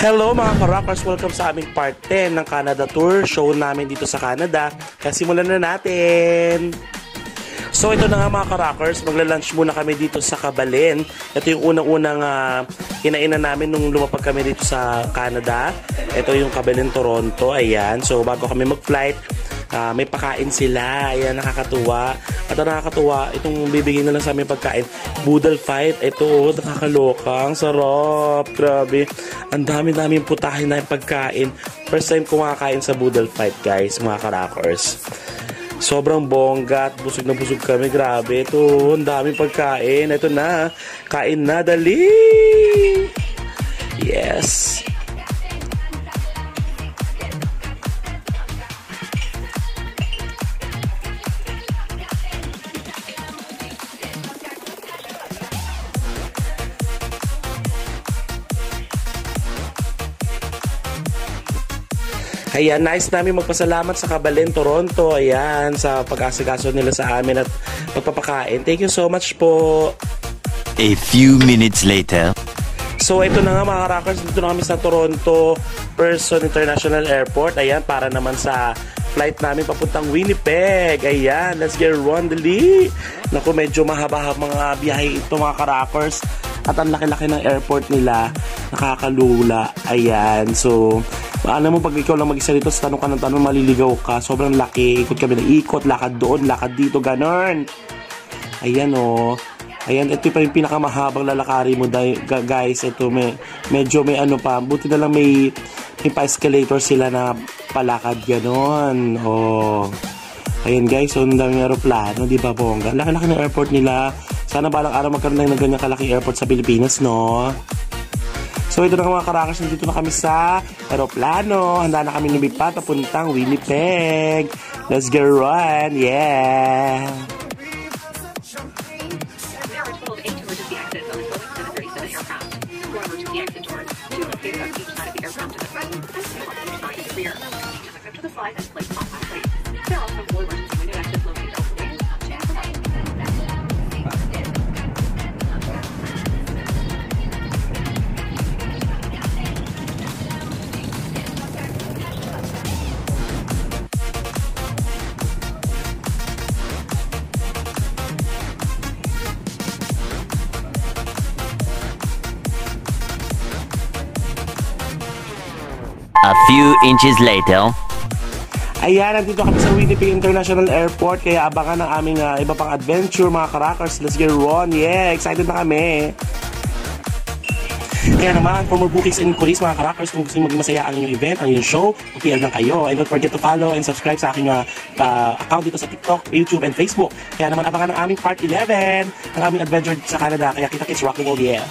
Hello mga ka-rockers! Welcome sa aming part 10 ng Canada Tour. Show namin dito sa Canada. Kaya simulan na natin! So ito na nga mga ka-rockers, magla-lunch muna kami dito sa Cabalén. Ito yung unang-unang kinainan namin nung lumapag kami dito sa Canada. Ito yung Cabalén, Toronto. Ayan, so bago kami mag-flight, may pakain sila. Ayan, nakakatuwa. At nakakatuwa, itong bibigyan na lang sa aming pagkain, Boodle Fight. Ito, nakakaloka. Ang sarap. Grabe. Ang dami-daming putahin na yung pagkain. First time kumakain sa Boodle Fight, guys, mga ka-rockers. Sobrang bongga at busog na busog kami. Grabe. Ito, ang daming pagkain. Ito na. Kain na. Dali! Yes! Ayan, nice namin magpasalamat sa Cabalén, Toronto. Ayan, sa pag-asikaso nila sa amin at pagpapakain. Thank you so much po. A few minutes later. So, ito na nga mga rockers. Dito na kami sa Toronto Pearson International Airport. Ayan, para naman sa flight namin papuntang Winnipeg. Ayan, let's get run dali. Naku, medyo mahaba mga biyahe ito mga ka-rockers. At ang laki-laki ng airport nila. Nakakalula. Ayan, so alam mo, pag ikaw lang mag-isa dito, sa tanong ka ng tanong, maliligaw ka. Sobrang laki. Ikot kami na ikot, lakad doon, lakad dito, ganon. Ayan o. Ayan, ito pa yung pinakamahabang lalakari mo, guys. Ito, medyo may ano pa. Buti na lang may pa-escalator sila na palakad, ganon. O. Ayan, guys. So, ang daming aeroplano, di ba, bongga? Laki-laki ng airport nila. Sana balang araw magkaroon ng ganyan kalaking airport sa Pilipinas, no? So ito na mga ka-rockers, nandito na kami sa aeroplano. Handa na kami lumipad papuntang Winnipeg. Let's get run! Yeah! A few inches later. Ayan, nandito kami sa Winnipeg International Airport. Kaya abangan ng aming iba pang adventure mga ka-rockers. Let's get on. Yeah, excited na kami. Kaya naman, for more bookings and inquiries mga ka-rockers, kung gusto nyo maging masaya ang inyong event, ang inyong show, mag-PM lang kayo. And don't forget to follow and subscribe sa aking account dito sa TikTok, YouTube, and Facebook. Kaya naman, abangan ng aming part 11 ng aming adventure sa Canada. Kaya kita-kits, rock and roll, yeah.